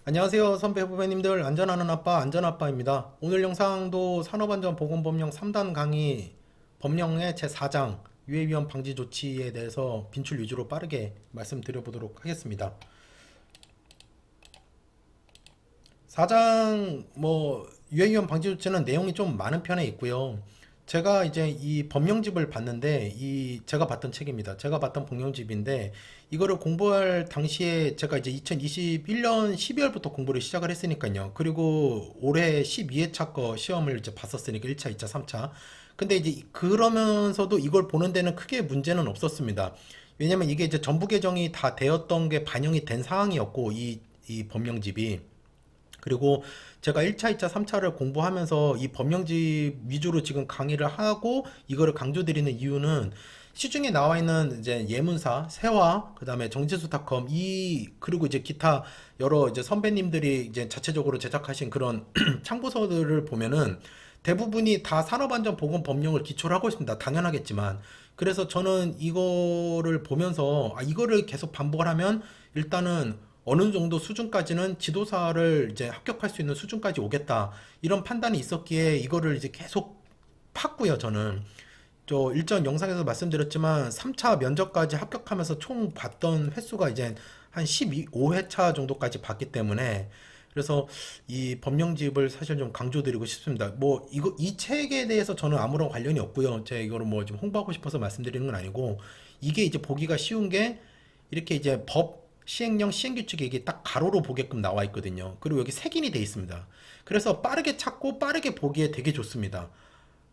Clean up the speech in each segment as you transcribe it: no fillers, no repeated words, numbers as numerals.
안녕하세요 선배 후배님들, 안전하는 아빠 안전아빠입니다. 오늘 영상도 산업안전보건법령 3단 강의 법령의 제4장 유해위험 방지 조치에 대해서 빈출 위주로 빠르게 말씀드려보도록 하겠습니다. 4장 유해위험 방지 조치는 내용이 좀 많은 편에 있고요. 제가 이제 이 법령집을 봤는데, 이 제가 봤던 책입니다. 제가 봤던 법령집인데, 이거를 공부할 당시에 제가 이제 2021년 12월부터 공부를 시작을 했으니까요. 그리고 올해 12회차 거 시험을 이제 봤었으니까 1차, 2차, 3차. 근데 이제 그러면서도 이걸 보는 데는 크게 문제는 없었습니다. 왜냐면 이게 이제 전부 개정이 다 되었던 게 반영이 된 상황이었고, 이 법령집이. 그리고 제가 1차, 2차, 3차를 공부하면서 이 법령집 위주로 지금 강의를 하고 이거를 강조드리는 이유는 시중에 나와 있는 이제 예문사, 세화, 그다음에 정지수탁컴 그리고 이제 기타 여러 이제 선배님들이 이제 자체적으로 제작하신 그런 참고서들을 보면은 대부분이 다 산업안전보건법령을 기초로 하고 있습니다. 당연하겠지만. 그래서 저는 이거를 보면서 이거를 계속 반복을 하면 일단은 어느 정도 수준까지는 지도사를 이제 합격할 수 있는 수준까지 오겠다. 이런 판단이 있었기에 이거를 이제 계속 팠고요, 저는. 저 일전 영상에서 말씀드렸지만 3차 면접까지 합격하면서 총 봤던 횟수가 이제 한 5회차 정도까지 봤기 때문에 그래서 이 법령집을 사실 좀 강조드리고 싶습니다. 이 책에 대해서 저는 아무런 관련이 없고요. 제가 이거를 뭐 좀 홍보하고 싶어서 말씀드리는 건 아니고 이게 이제 보기가 쉬운 게 이렇게 이제 법 시행령 시행규칙이 이게 딱 가로로 보게끔 나와 있거든요. 그리고 여기 색인이 돼 있습니다. 그래서 빠르게 찾고 빠르게 보기에 되게 좋습니다.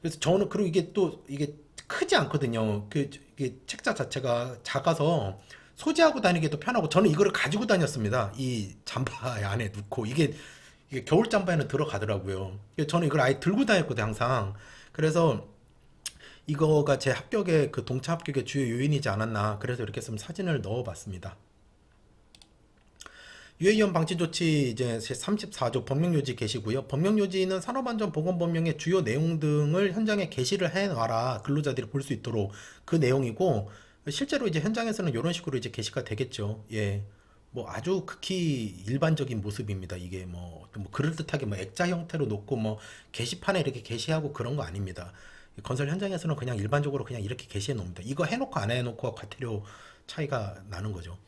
그래서 저는 그리고 이게 또 이게 크지 않거든요. 이게 책자 자체가 작아서 소지하고 다니기도 편하고 저는 이거를 가지고 다녔습니다. 이 잠바 안에 넣고 이게 겨울 잠바에는 들어가더라고요. 저는 이걸 아예 들고 다녔거든요, 항상. 그래서 이거가 제 합격의 그 동차 합격의 주요 요인이지 않았나. 그래서 이렇게 좀 사진을 넣어봤습니다. 유해위험 방지 조치 이제 34조 법령요지 게시고요. 법령요지는 산업안전보건법령의 주요 내용 등을 현장에 게시를 해놔라. 근로자들이 볼 수 있도록 그 내용이고 실제로 이제 현장에서는 이런 식으로 이제 게시가 되겠죠. 예. 뭐 아주 극히 일반적인 모습입니다. 이게 뭐 그럴듯하게 뭐 액자 형태로 놓고 뭐 게시판에 이렇게 게시하고 그런 거 아닙니다. 건설 현장에서는 그냥 일반적으로 그냥 이렇게 게시해 놓습니다. 이거 해놓고 안 해놓고 과태료 차이가 나는 거죠.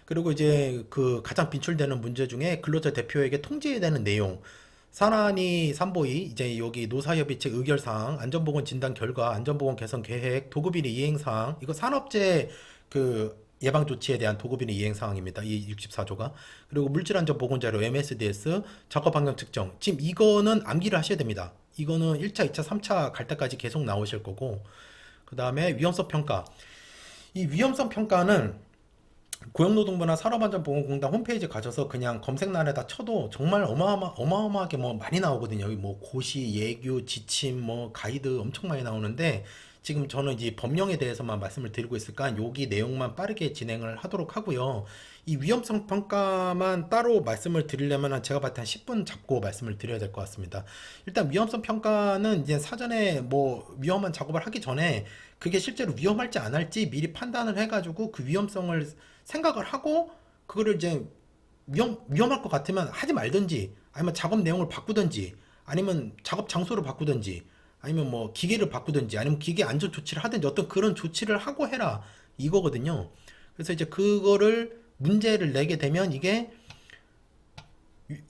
그리고 이제 그 가장 빈출되는 문제 중에 근로자 대표에게 통지해야 되는 내용. 산안이 삼보이 이제 여기 노사협의 측 의결사항, 안전보건 진단 결과, 안전보건 개선 계획, 도급일의 이행사항. 이거 산업재해 그 예방 조치에 대한 도급일의 이행사항입니다. 이 64조가. 그리고 물질안전보건자료 MSDS, 작업 환경 측정. 지금 이거는 암기를 하셔야 됩니다. 이거는 1차, 2차, 3차 갈 때까지 계속 나오실 거고. 그 다음에 위험성 평가. 이 위험성 평가는 고용노동부나 산업안전보건공단 홈페이지 가셔서 그냥 검색란에다 쳐도 정말 어마어마하게 뭐 많이 나오거든요. 여기 뭐 고시, 예규, 지침, 뭐 가이드 엄청 많이 나오는데 지금 저는 이제 법령에 대해서만 말씀을 드리고 있으니까 여기 내용만 빠르게 진행을 하도록 하고요. 이 위험성 평가만 따로 말씀을 드리려면 제가 봤을 때 한 10분 잡고 말씀을 드려야 될 것 같습니다. 일단 위험성 평가는 이제 사전에 뭐 위험한 작업을 하기 전에 그게 실제로 위험할지 안 할지 미리 판단을 해가지고 그 위험성을 생각을 하고 그거를 이제 위험할 것 같으면 하지 말든지 아니면 작업 내용을 바꾸든지 아니면 작업 장소를 바꾸든지 아니면 뭐 기계를 바꾸든지 아니면 기계 안전 조치를 하든지 어떤 그런 조치를 하고 해라 이거거든요. 그래서 이제 그거를 문제를 내게 되면 이게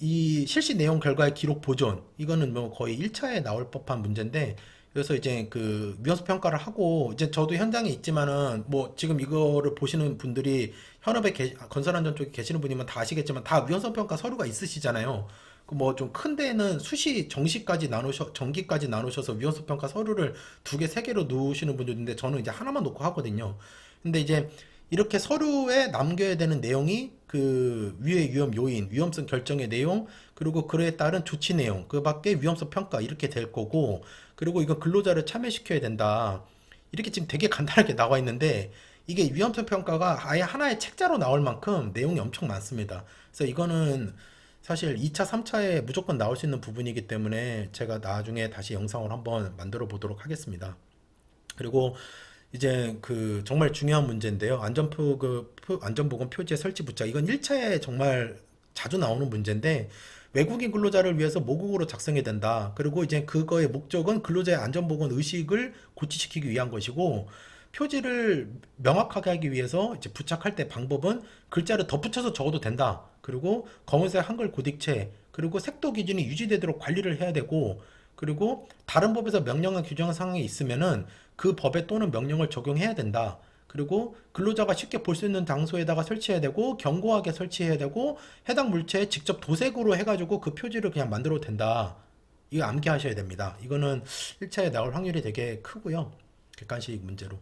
이 실시 내용 결과의 기록 보존 이거는 뭐 거의 1차에 나올 법한 문제인데 그래서 이제 그 위험성 평가를 하고 이제 저도 현장에 있지만은 뭐 지금 이거를 보시는 분들이 건설안전 쪽에 계시는 분이면 다 아시겠지만 다 위험성 평가 서류가 있으시잖아요. 그 뭐 좀 큰 데는 전기까지 나누셔서 위험성 평가 서류를 두 개, 세 개로 놓으시는 분들 있는데 저는 이제 하나만 놓고 하거든요. 근데 이제 이렇게 서류에 남겨야 되는 내용이 그 위의 위험 요인, 위험성 결정의 내용, 그리고 그에 따른 조치 내용, 그 밖에 위험성 평가 이렇게 될 거고, 그리고 이건 근로자를 참여시켜야 된다. 이렇게 지금 되게 간단하게 나와 있는데, 이게 위험성 평가가 아예 하나의 책자로 나올 만큼 내용이 엄청 많습니다. 그래서 이거는 사실 2차, 3차에 무조건 나올 수 있는 부분이기 때문에 제가 나중에 다시 영상을 한번 만들어 보도록 하겠습니다. 그리고 이제 그 정말 중요한 문제인데요. 안전보건 표지의 설치 부착. 이건 1차에 정말 자주 나오는 문제인데, 외국인 근로자를 위해서 모국어로 작성해야 된다. 그리고 이제 그거의 목적은 근로자의 안전보건 의식을 고취시키기 위한 것이고, 표지를 명확하게 하기 위해서 이제 부착할 때 방법은 글자를 덧붙여서 적어도 된다. 그리고 검은색 한글 고딕체, 그리고 색도 기준이 유지되도록 관리를 해야 되고, 그리고 다른 법에서 명령한 규정 사항이 있으면은 그 법에 또는 명령을 적용해야 된다. 그리고 근로자가 쉽게 볼 수 있는 장소에다가 설치해야 되고, 견고하게 설치해야 되고, 해당 물체에 직접 도색으로 해가지고 그 표지를 그냥 만들어도 된다. 이거 암기하셔야 됩니다. 이거는 1차에 나올 확률이 되게 크고요. 객관식 문제로.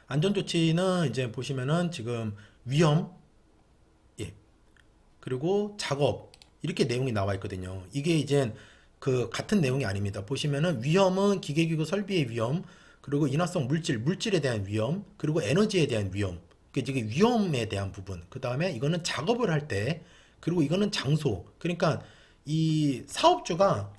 안전조치는 이제 보시면은 지금 위험, 예, 그리고 작업, 이렇게 내용이 나와 있거든요. 이게 이제 그 같은 내용이 아닙니다. 보시면은 위험은 기계기구 설비의 위험, 그리고 인화성 물질, 물질에 대한 위험, 그리고 에너지에 대한 위험. 그게 이게 위험에 대한 부분. 그 다음에 이거는 작업을 할 때, 그리고 이거는 장소. 그러니까 이 사업주가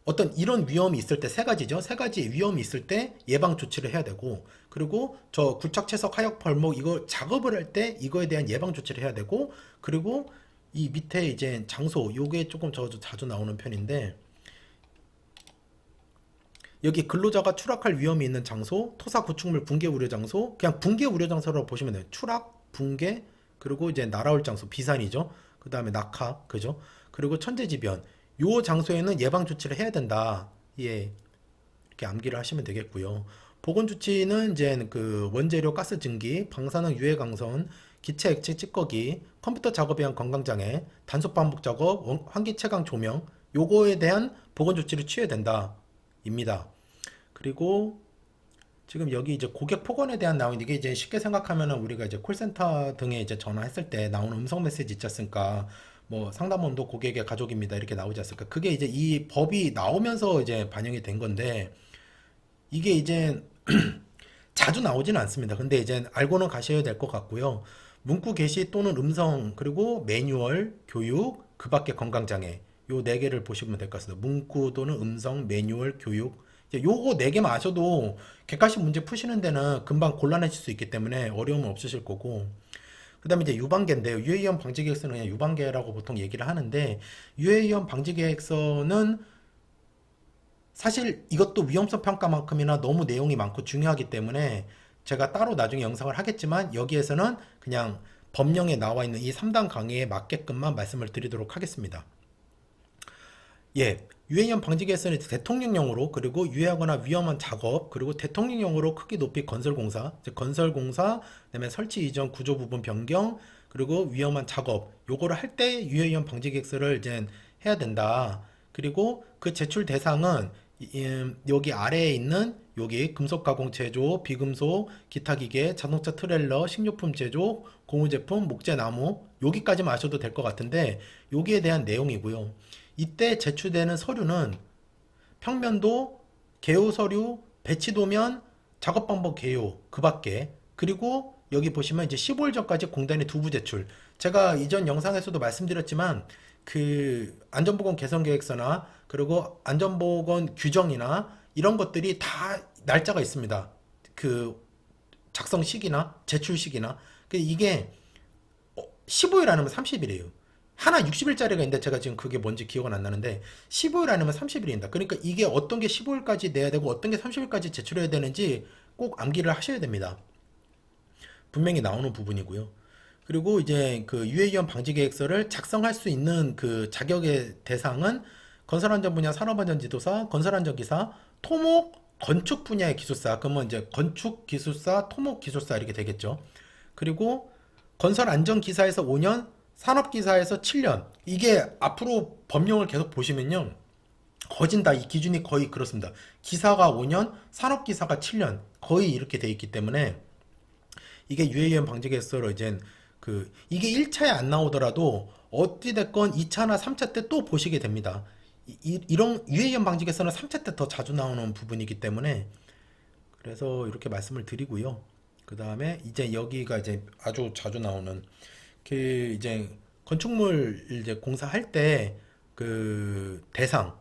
어떤 이런 위험이 있을 때 세 가지죠. 세 가지 위험이 있을 때 예방 조치를 해야 되고, 그리고 저 굴착채석 하역 벌목 이거 작업을 할 때 이거에 대한 예방 조치를 해야 되고, 그리고 이 밑에 이제 장소 요게 조금 자주 나오는 편인데, 여기 근로자가 추락할 위험이 있는 장소, 토사 구축물 붕괴 우려 장소, 그냥 붕괴 우려 장소라고 보시면 돼요. 추락, 붕괴, 그리고 이제 날아올 장소, 비산이죠. 그 다음에 낙하, 그죠? 그리고 천재지변. 요 장소에는 예방 조치를 해야 된다. 예, 이렇게 암기를 하시면 되겠고요. 보건 조치는 이제 그 원재료 가스 증기, 방사능 유해 강선, 기체 액체 찌꺼기, 컴퓨터 작업에 의한 건강장애, 단속 반복 작업, 환기 채광 조명, 요거에 대한 보건 조치를 취해야 된다. 입니다. 그리고 지금 여기 이제 고객 폭언에 대한 나오는 이게 이제 쉽게 생각하면은 우리가 이제 콜센터 등에 이제 전화했을 때 나오는 음성 메시지 있지 않습니까? 뭐 상담원도 고객의 가족입니다. 이렇게 나오지 않습니까? 그게 이제 이 법이 나오면서 이제 반영이 된 건데, 이게 이제 자주 나오지는 않습니다. 근데 이제 알고는 가셔야 될 것 같고요. 문구 게시 또는 음성, 그리고 매뉴얼, 교육, 그 밖에 건강장애. 요 네 개를 보시면 될 것 같습니다. 문구 또는 음성, 매뉴얼, 교육. 이제 요거 네 개만 아셔도 객관식 문제 푸시는 데는 금방 곤란해질 수 있기 때문에 어려움은 없으실 거고. 그 다음에 이제 유방계인데요. 유해위험 방지 계획서는 그냥 유방계라고 보통 얘기를 하는데, 유해위험 방지 계획서는 사실 이것도 위험성 평가만큼이나 너무 내용이 많고 중요하기 때문에 제가 따로 나중에 영상을 하겠지만, 여기에서는 그냥 법령에 나와 있는 이 3단 강의에 맞게끔만 말씀을 드리도록 하겠습니다. 예, 유해위험 방지 계획서는 대통령령으로, 그리고 유해하거나 위험한 작업, 그리고 대통령령으로 크기 높이 건설공사, 즉 건설공사, 그다음에 설치 이전 구조 부분 변경, 그리고 위험한 작업, 요거를 할 때 유해위험 방지 계획서를 이제 해야 된다. 그리고 그 제출 대상은 여기 아래에 있는 여기 금속 가공 제조, 비금속, 기타 기계, 자동차 트레일러, 식료품 제조, 고무 제품, 목재 나무, 여기까지만 아셔도 될 것 같은데, 여기에 대한 내용이고요. 이때 제출되는 서류는 평면도, 개요 서류, 배치도면, 작업 방법 개요, 그 밖에. 그리고 여기 보시면 이제 15일 전까지 공단에 두부 제출. 제가 이전 영상에서도 말씀드렸지만 그 안전보건 개선 계획서나 그리고 안전보건 규정이나 이런 것들이 다 날짜가 있습니다. 그 작성 시기나 제출 시기나. 이게 15일 아니면 30일이에요. 하나 60일짜리가 있는데 제가 지금 그게 뭔지 기억은 안 나는데 15일 아니면 30일입니다. 그러니까 이게 어떤 게 15일까지 내야 되고 어떤 게 30일까지 제출해야 되는지 꼭 암기를 하셔야 됩니다. 분명히 나오는 부분이고요. 그리고 이제 그 유해위험 방지 계획서를 작성할 수 있는 그 자격의 대상은 건설안전 분야 산업안전지도사, 건설안전기사, 토목, 건축 분야의 기술사. 그러면 이제 건축기술사, 토목기술사 이렇게 되겠죠. 그리고 건설안전기사에서 5년, 산업기사에서 7년. 이게 앞으로 법령을 계속 보시면요, 거진다. 이 기준이 거의 그렇습니다. 기사가 5년, 산업기사가 7년. 거의 이렇게 돼 있기 때문에 이게 유해위험 방지 계획서로 이제 이게 1차에 안 나오더라도 어찌됐건 2차나 3차 때 또 보시게 됩니다. 이런 유해위험 방지 계획서는 3차 때 더 자주 나오는 부분이기 때문에 그래서 이렇게 말씀을 드리고요. 그 다음에 이제 여기가 이제 아주 자주 나오는 그 이제 건축물 이제 공사할 때 그 대상,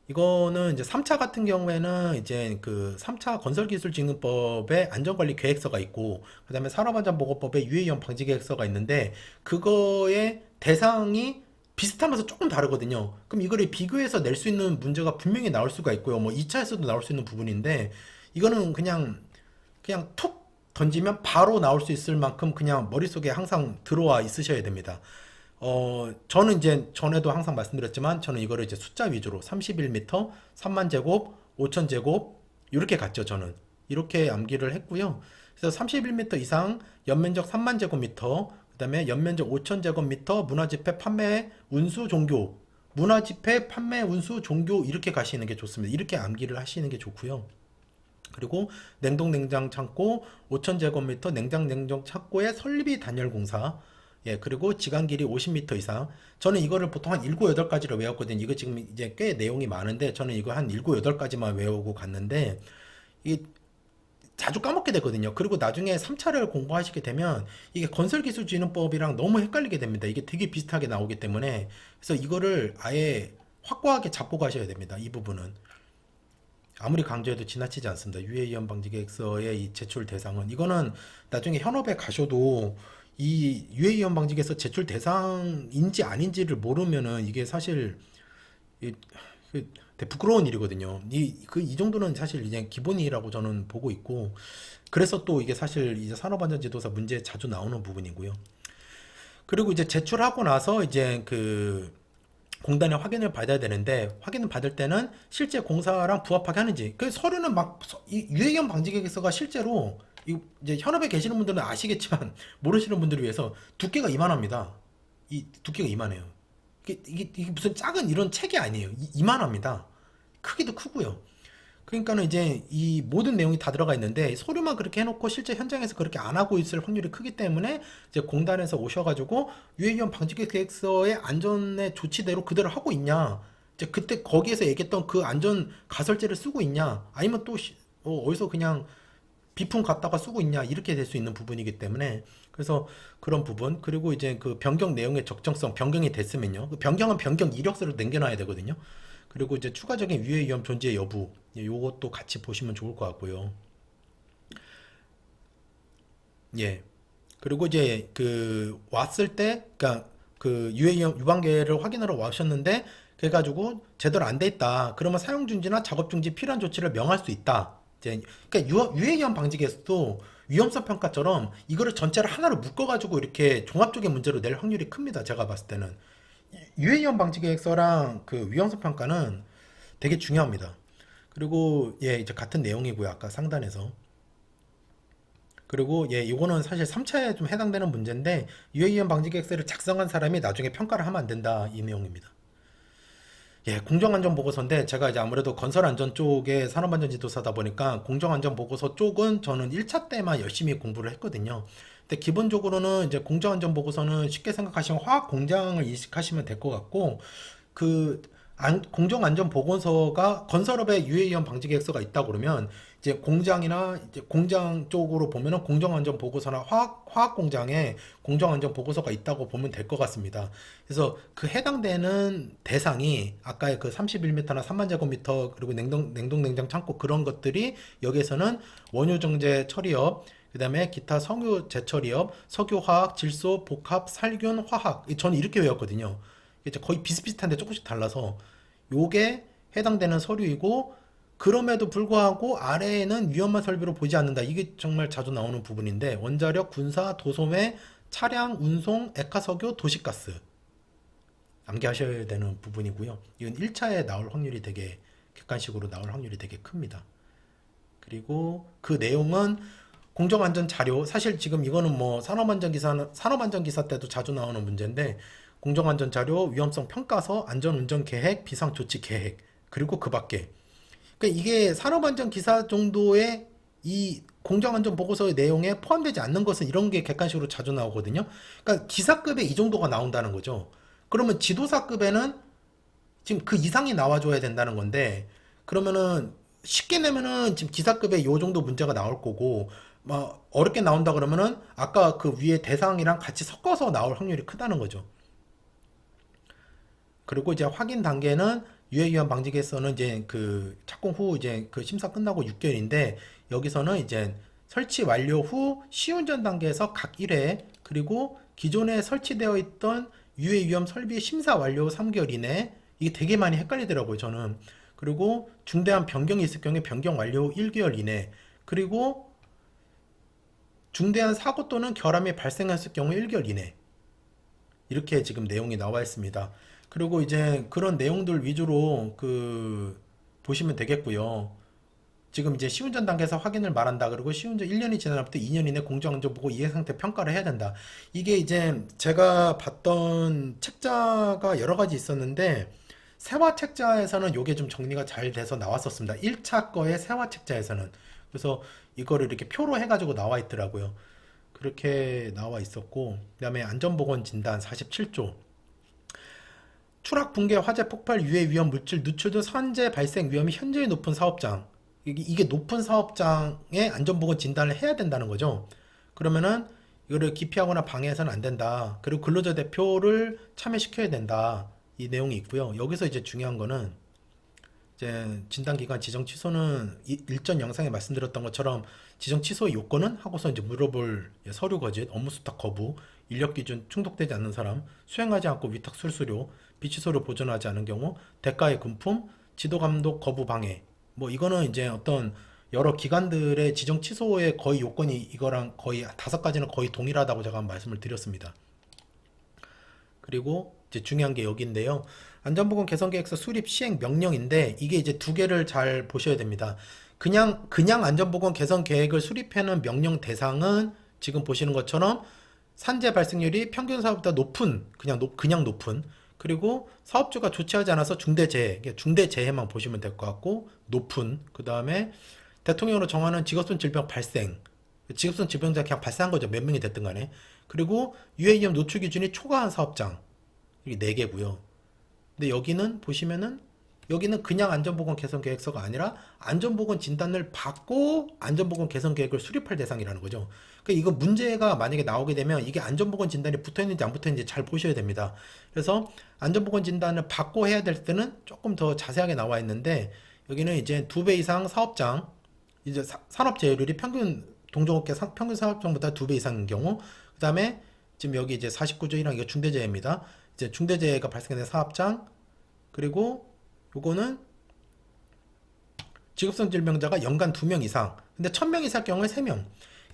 이거는 이제 3차 같은 경우에는 이제 그 3차 건설기술진흥법에 안전관리 계획서가 있고, 그다음에 산업안전보건법에 유해위험 방지 계획서가 있는데, 그거에 대상이 비슷하면서 조금 다르거든요. 그럼 이거를 비교해서 낼 수 있는 문제가 분명히 나올 수가 있고요. 뭐 2차에서도 나올 수 있는 부분인데 이거는 그냥 툭 던지면 바로 나올 수 있을 만큼 그냥 머릿속에 항상 들어와 있으셔야 됩니다. 저는 이제 전에도 항상 말씀드렸지만 저는 이거를 이제 숫자 위주로 31m, 3만 제곱, 5천 제곱 이렇게 갔죠, 저는. 이렇게 암기를 했고요. 그래서 31m 이상 연면적 3만 제곱미터, 그다음에 연면적 5천 제곱미터 문화집회 판매 운수 종교, 문화집회 판매 운수 종교 이렇게 가시는 게 좋습니다. 이렇게 암기를 하시는 게 좋고요. 그리고 냉동 냉장 창고 5천 제곱미터 냉장 냉동 창고의 설비 단열 공사. 예, 그리고 지간 길이 50m 이상. 저는 이거를 보통 한 7, 8가지를 외웠거든요. 이거 지금 이제 꽤 내용이 많은데 저는 이거 한 7, 8가지만 외우고 갔는데 이게 자주 까먹게 되거든요. 그리고 나중에 3차를 공부하시게 되면 이게 건설기술진흥법이랑 너무 헷갈리게 됩니다. 이게 되게 비슷하게 나오기 때문에 그래서 이거를 아예 확고하게 잡고 가셔야 됩니다. 이 부분은. 아무리 강조해도 지나치지 않습니다. 유해이он 방지 계획서의 이 제출 대상은 이거는 나중에 현업에 가셔도 이 유해이он 방지 계획서 제출 대상인지 아닌지를 모르면은 이게 사실 이, 되게 부끄러운 일이거든요. 이 정도는 사실 이제 기본이라고 저는 보고 있고 그래서 또 이게 사실 이제 산업안전지도사 문제에 자주 나오는 부분이고요. 그리고 이제 제출하고 나서 이제 그 공단에 확인을 받아야 되는데 확인을 받을 때는 실제 공사랑 부합하게 하는지 그 서류는 막 유해경 방지계획서가 실제로 이제 현업에 계시는 분들은 아시겠지만 모르시는 분들을 위해서 두께가 이만합니다. 이 두께가 이만해요. 이게 무슨 작은 이런 책이 아니에요. 이만합니다. 크기도 크고요. 그러니까는 이제 이 모든 내용이 다 들어가 있는데 서류만 그렇게 해놓고 실제 현장에서 그렇게 안 하고 있을 확률이 크기 때문에 이제 공단에서 오셔가지고 유해위험 방지계획서의 안전의 조치대로 그대로 하고 있냐, 이제 그때 거기에서 얘기했던 그 안전 가설제를 쓰고 있냐, 아니면 또 어디서 그냥 비품 갖다가 쓰고 있냐 이렇게 될 수 있는 부분이기 때문에 그래서 그런 부분. 그리고 이제 그 변경 내용의 적정성, 변경이 됐으면요, 그 변경은 변경 이력서로 남겨놔야 되거든요. 그리고 이제 추가적인 유해 위험 존재 여부, 요것도 같이 보시면 좋을 것 같고요. 예. 그리고 이제 그 왔을 때, 그러니까 그 유해 위험 유방계를 확인하러 와셨는데 그래가지고 제대로 안 돼 있다. 그러면 사용 중지나 작업 중지 필요한 조치를 명할 수 있다. 이제 그러니까 유해 위험 방지계에서도 위험성 평가처럼 이거를 전체를 하나로 묶어가지고 이렇게 종합적인 문제로 낼 확률이 큽니다. 제가 봤을 때는. 유해위험 방지 계획서랑 그 위험성 평가는 되게 중요합니다. 그리고 예, 이제 같은 내용이고요. 아까 상단에서. 그리고 예, 이거는 사실 3차에 좀 해당되는 문제인데 유해위험 방지 계획서를 작성한 사람이 나중에 평가를 하면 안 된다, 이 내용입니다. 예, 공정안전보고서인데 제가 이제 아무래도 건설안전 쪽에 산업안전지도사다 보니까 공정안전보고서 쪽은 저는 1차 때만 열심히 공부를 했거든요. 근데 기본적으로는 이제 공정안전보고서는 쉽게 생각하시면 화학 공장을 인식하시면 될 것 같고 그 공정안전보고서가 건설업에 유해위험 방지계획서가 있다 그러면 이제 공장이나 이제 공장 쪽으로 보면은 공정안전보고서나 화학 공장에 공정안전보고서가 있다고 보면 될 것 같습니다. 그래서 그 해당되는 대상이 아까의 그 31m나 3만 제곱미터 그리고 냉장 창고 그런 것들이 여기에서는 원유정제 처리업, 그다음에 기타 석유 재처리업, 석유화학, 질소, 복합, 살균, 화학. 저는 이렇게 외웠거든요. 이제 거의 비슷비슷한데 조금씩 달라서 요게 해당되는 서류이고 그럼에도 불구하고 아래에는 위험한 설비로 보지 않는다. 이게 정말 자주 나오는 부분인데 원자력, 군사, 도소매, 차량, 운송, 액화석유, 도시가스 암기하셔야 되는 부분이고요. 이건 1차에 나올 확률이 되게 객관식으로 나올 확률이 되게 큽니다. 그리고 그 내용은 공정안전 자료, 사실 지금 이거는 뭐 산업안전기사 때도 자주 나오는 문제인데 공정안전 자료, 위험성 평가서, 안전운전 계획, 비상조치 계획, 그리고 그 밖에. 그러니까 이게 산업안전기사 정도의 이 공정안전 보고서의 내용에 포함되지 않는 것은 이런 게 객관식으로 자주 나오거든요. 그러니까 기사급에 이 정도가 나온다는 거죠. 그러면 지도사급에는 지금 그 이상이 나와줘야 된다는 건데, 그러면은 쉽게 내면은 지금 기사급에 요 정도 문제가 나올 거고, 막 어렵게 나온다 그러면은 아까 그 위에 대상이랑 같이 섞어서 나올 확률이 크다는 거죠. 그리고 이제 확인 단계는 유해위험 방지계획서는 이제 그 착공 후 이제 그 심사 끝나고 6개월인데 여기서는 이제 설치 완료 후 시운전 단계에서 각 1회, 그리고 기존에 설치되어 있던 유해 위험 설비 심사 완료 3개월 이내. 이게 되게 많이 헷갈리더라고요, 저는. 그리고 중대한 변경이 있을 경우에 변경 완료 1개월 이내. 그리고 중대한 사고 또는 결함이 발생했을 경우 1개월 이내. 이렇게 지금 내용이 나와 있습니다. 그리고 이제 그런 내용들 위주로 보시면 되겠고요. 지금 이제 시운전 단계에서 확인을 말한다. 그리고 시운전 1년이 지난 후부터 2년 이내 공정안전 보고 이해 상태 평가를 해야 된다. 이게 이제 제가 봤던 책자가 여러 가지 있었는데 세화 책자에서는 이게 좀 정리가 잘 돼서 나왔었습니다. 1차 거의 세화 책자에서는. 그래서 이거를 이렇게 표로 해가지고 나와 있더라고요. 그렇게 나와 있었고, 그다음에 안전보건 진단 47조. 추락, 붕괴, 화재, 폭발, 유해 위험, 물질 누출 등 산재 발생 위험이 현저히 높은 사업장. 이게 높은 사업장의 안전보건 진단을 해야 된다는 거죠. 그러면은 이거를 기피하거나 방해해서는 안 된다. 그리고 근로자 대표를 참여시켜야 된다. 이 내용이 있고요. 여기서 이제 중요한 거는 이제 진단기간 지정 취소는 일전 영상에 말씀드렸던 것처럼 지정 취소의 요건은 하고서 이제 물어볼 서류 거짓, 업무 수탁 거부, 인력 기준 충족되지 않는 사람, 수행하지 않고 위탁 술수료, 비취소를 보존하지 않은 경우, 대가의 금품, 지도 감독 거부 방해. 뭐 이거는 이제 어떤 여러 기관들의 지정 취소의 거의 요건이 이거랑 거의 5가지는 거의 동일하다고 제가 말씀을 드렸습니다. 그리고 이제 중요한 게 여기인데요. 안전보건 개선계획서 수립 시행 명령인데 이게 이제 두 개를 잘 보셔야 됩니다. 그냥 안전보건 개선 계획을 수립하는 명령 대상은 지금 보시는 것처럼 산재 발생률이 평균 사업보다 높은 그냥 높은 그리고 사업주가 조치하지 않아서 중대재해 중대재해만 보시면 될 것 같고 높은 그 다음에 대통령으로 정하는 직업성 질병 발생 직업성 질병자 그냥 발생한 거죠. 몇 명이 됐든 간에. 그리고 유해위험 노출 기준이 초과한 사업장 이게 4개고요. 근데 여기는 보시면은 여기는 그냥 안전보건 개선 계획서가 아니라 안전보건 진단을 받고 안전보건 개선 계획을 수립할 대상이라는 거죠. 그러니까 이거 문제가 만약에 나오게 되면 이게 안전보건 진단이 붙어 있는지 안 붙어 있는지 잘 보셔야 됩니다. 그래서 안전보건 진단을 받고 해야 될 때는 조금 더 자세하게 나와 있는데 여기는 이제 2배 이상 사업장 이제 산업재해율이 평균 동종업계 평균 사업장보다 2배 이상인 경우 그다음에 지금 여기 이제 49조 1항 이거 중대재해입니다. 이제 중대재해가 발생된 사업장 그리고 요거는 직업성 질병자가 연간 2명 이상 근데 1000명 이상 경우에 3명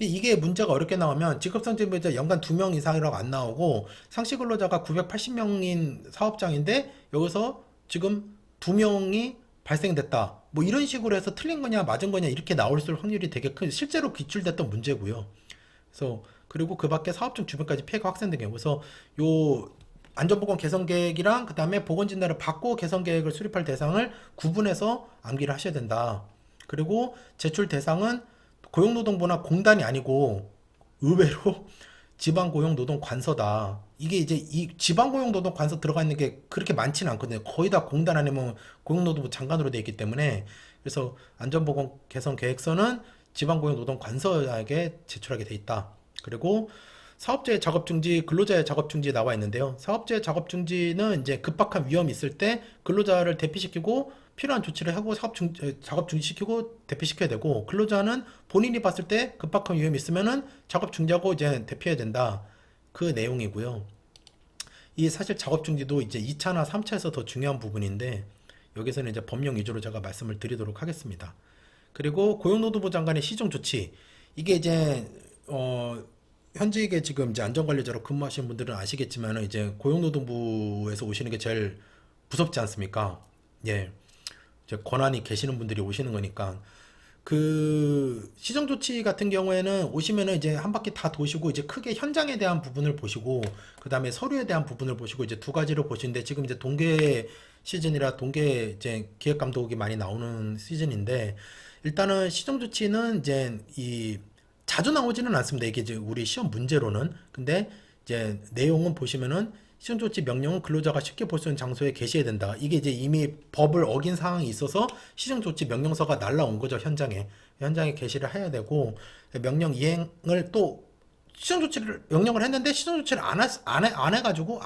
이게 문제가 어렵게 나오면 직업성 질병자 연간 2명 이상이라고 안 나오고 상시 근로자가 980명인 사업장인데 여기서 지금 2명이 발생됐다 뭐 이런 식으로 해서 틀린 거냐 맞은 거냐 이렇게 나올 확률이 되게 큰 실제로 기출됐던 문제고요. 그래서 그리고 그 밖에 사업장 주변까지 피해가 확산된 경우 그래서 요 안전보건 개선 계획이랑 그 다음에 보건진단을 받고 개선 계획을 수립할 대상을 구분해서 암기를 하셔야 된다. 그리고 제출 대상은 고용노동부나 공단이 아니고 의외로 지방고용노동관서다. 이게 이제 이 지방고용노동관서 들어가 있는 게 그렇게 많지는 않거든요. 거의 다 공단 아니면 고용노동부 장관으로 되어 있기 때문에 그래서 안전보건 개선 계획서는 지방고용노동관서에게 제출하게 돼 있다. 그리고 사업자의 작업중지, 근로자의 작업중지 나와 있는데요. 사업자의 작업중지는 이제 급박한 위험이 있을 때 근로자를 대피시키고 필요한 조치를 하고 작업중지시키고 대피시켜야 되고 근로자는 본인이 봤을 때 급박한 위험이 있으면은 작업중지하고 이제 대피해야 된다. 그 내용이고요. 이 사실 작업중지도 이제 2차나 3차에서 더 중요한 부분인데 여기서는 이제 법령 위주로 제가 말씀을 드리도록 하겠습니다. 그리고 고용노동부 장관의 시정조치 이게 이제 현직에 지금 이제 안전관리자로 근무하시는 분들은 아시겠지만 이제 고용노동부에서 오시는 게 제일 무섭지 않습니까? 예. 이제 권한이 계시는 분들이 오시는 거니까 그 시정 조치 같은 경우에는 오시면은 이제 한 바퀴 다 도시고 이제 크게 현장에 대한 부분을 보시고 그다음에 서류에 대한 부분을 보시고 이제 두 가지를 보시는데 지금 이제 동계 시즌이라 동계 이제 기획 감독이 많이 나오는 시즌인데 일단은 시정 조치는 이제 이 자주 나오지는 않습니다. 이게 이제 우리 시험 문제로는. 근데 이제 내용은 보시면은 시정조치 명령은 근로자가 쉽게 볼 수 있는 장소에 게시해야 된다. 이게 이제 이미 법을 어긴 상황이 있어서 시정조치 명령서가 날라온 거죠, 현장에. 현장에 게시를 해야 되고, 명령 이행을 또, 시정조치를, 명령을 했는데 시정조치를 안 해가지고,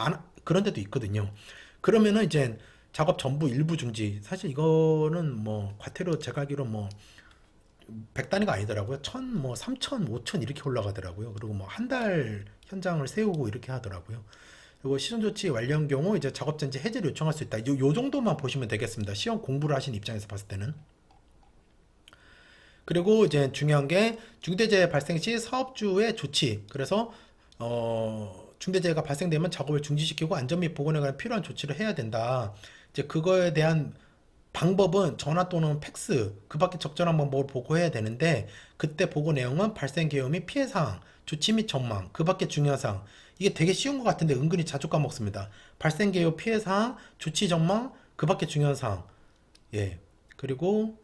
그런 데도 있거든요. 그러면은 이제 작업 전부 일부 중지. 사실 이거는 뭐, 과태료 제가 알기로 뭐, 100단위가 아니더라고요. 1000, 뭐 3000, 5000 이렇게 올라가더라고요. 그리고 뭐 한 달 현장을 세우고 이렇게 하더라고요. 그리고 시정 조치 완료한 경우 이제 작업자인지 해지를 요청할 수 있다. 요 정도만 보시면 되겠습니다. 시험 공부를 하신 입장에서 봤을 때는. 그리고 이제 중요한 게 중대재해 발생 시 사업주의 조치. 그래서 중대재해가 발생되면 작업을 중지시키고 안전 및 보건에 관한 필요한 조치를 해야 된다. 이제 그거에 대한 방법은 전화 또는 팩스 그 밖에 적절한 방법을 보고해야 되는데 그때 보고 내용은 발생 개요 및 피해 사항, 조치 및 전망, 그 밖에 중요한 사항. 이게 되게 쉬운 것 같은데 은근히 자주 까먹습니다. 발생 개요, 피해 사항, 조치 전망, 그 밖에 중요한 사항. 예. 그리고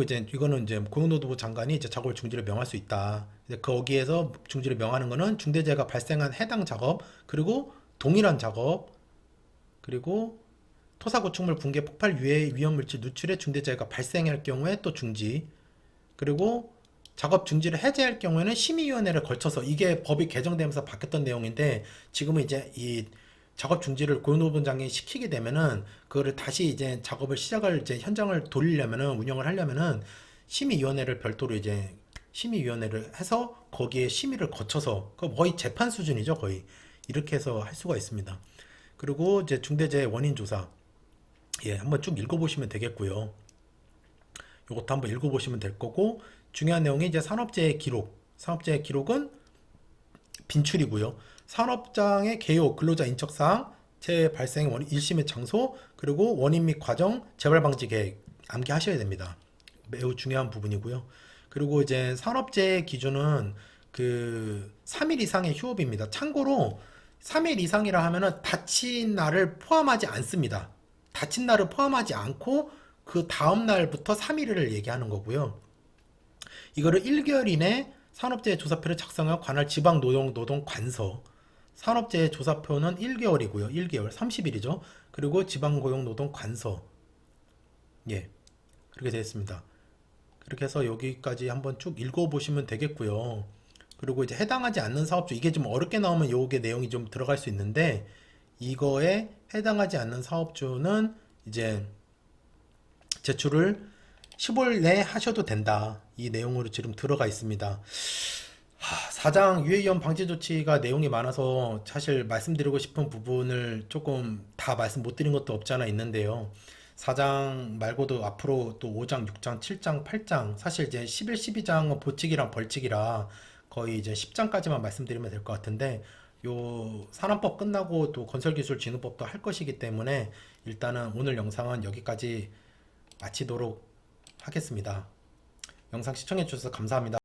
이제 이거는 이제 고용노동부 장관이 이제 작업을 중지를 명할 수 있다. 이제 거기에서 중지를 명하는 거는 중대재해가 발생한 해당 작업, 그리고 동일한 작업, 그리고 토사 구축물 붕괴 폭발 유해 위험 물질 누출의 중대재해가 발생할 경우에 또 중지. 그리고 작업 중지를 해제할 경우에는 심의위원회를 걸쳐서 이게 법이 개정되면서 바뀌었던 내용인데 지금은 이제 이 작업 중지를 고용노동부장이 시키게 되면은 그거를 다시 이제 작업을 시작을 이제 현장을 돌리려면은 운영을 하려면은 심의위원회를 별도로 이제 심의위원회를 해서 거기에 심의를 거쳐서 거의 재판 수준이죠 거의 이렇게 해서 할 수가 있습니다. 그리고 이제 중대재해 원인 조사 예 한번 쭉 읽어보시면 되겠고요. 이것도 한번 읽어보시면 될 거고 중요한 내용이 이제 산업재해 기록 산업재해 기록은 빈출이고요. 산업장의 개요, 근로자 인적사항, 재해 발생 원인, 일심의 장소, 그리고 원인 및 과정, 재발 방지 계획 암기하셔야 됩니다. 매우 중요한 부분이고요. 그리고 이제 산업재해 기준은 그 3일 이상의 휴업입니다. 참고로 3일 이상이라 하면은 다친 날을 포함하지 않습니다. 다친 날을 포함하지 않고 그 다음 날부터 3일을 얘기하는 거고요. 이거를 1개월 이내 산업재해 조사표를 작성한 관할 지방노동관서 산업재해 조사표는 1개월이고요. 1개월 30일이죠. 그리고 지방고용노동관서 예 그렇게 되어 있습니다. 그렇게 해서 여기까지 한번 쭉 읽어보시면 되겠고요. 그리고 이제 해당하지 않는 사업주 이게 좀 어렵게 나오면 요게 내용이 좀 들어갈 수 있는데 이거에 해당하지 않는 사업주는 이제 제출을 15일 내에 하셔도 된다. 이 내용으로 지금 들어가 있습니다. 사장 유해위험 방지 조치가 내용이 많아서 사실 말씀드리고 싶은 부분을 조금 다 말씀 못 드린 것도 없지 않아 있는데요. 사장 말고도 앞으로 또 5장, 6장, 7장, 8장 사실 이제 11, 12장은 보칙이랑 벌칙이라 거의 이제 10장까지만 말씀드리면 될 것 같은데 요 산업법 끝나고 또 건설기술진흥법도 할 것이기 때문에 일단은 오늘 영상은 여기까지 마치도록 하겠습니다. 영상 시청해 주셔서 감사합니다.